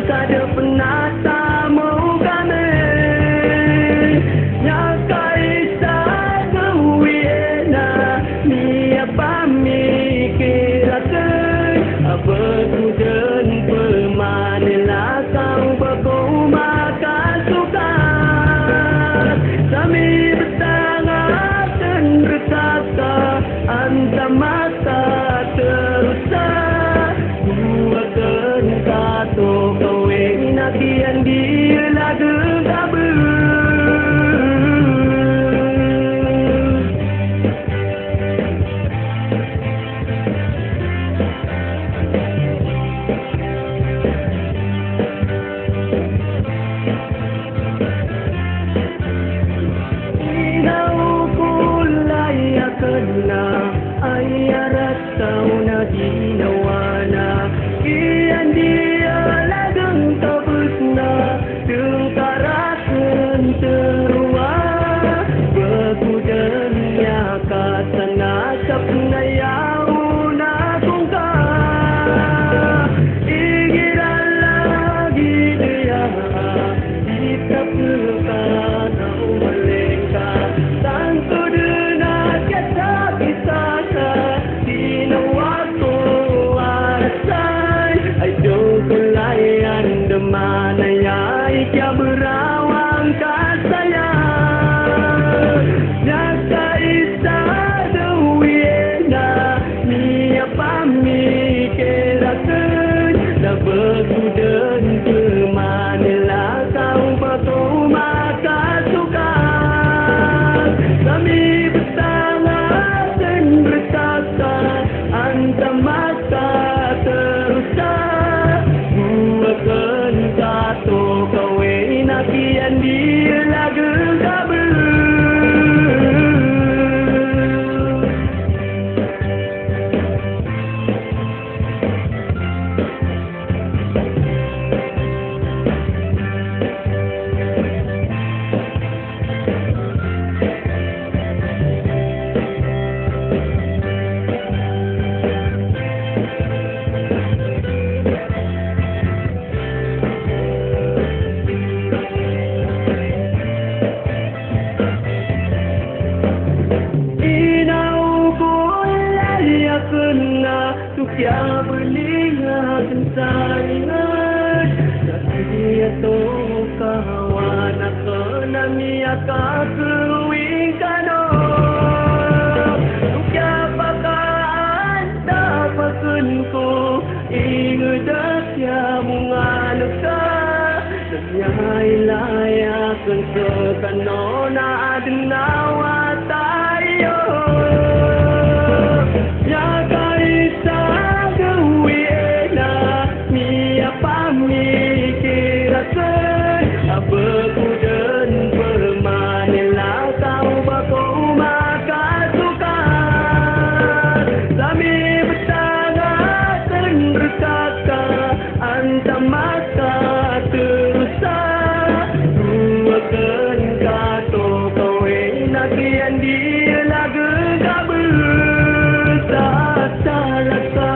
kada pernah tamu kami. Nyakaisa kewiena ni apa mikirakan apa tujuan pemanilah kau berkumaka suka. Kami bersangat dan berkata antam mata terusak buatkan kata kawin nakian dia lagu kabur. Kena ayah ratau na ginawana kian dia lagang tabusna dengkarakan terua begudanya katana kapnayau na kungka ingiran lagi dia kita pelukan melengka tangku mana ya ia berawang kasaya nyata isa dewiena ni apa mikirakan dah berkudan ke manilah kau berkumaka suka. Kami bersangat dan berkata antam mata terusak buatkan kata kawin nakian dia lagu kabur. Kena tukia berlihat saringan dia tu kawan kena miaka kewing kano tukia pakaan dapatkan ku ingat dia bunga luka dia ilayakan sekano na adnawa tayo. Berkudan bermanilah kau berkumaka suka. Kami bersangat dan berkata antam mata terusak buatkan kata kawin nakian dia lagu kabur tak rasa.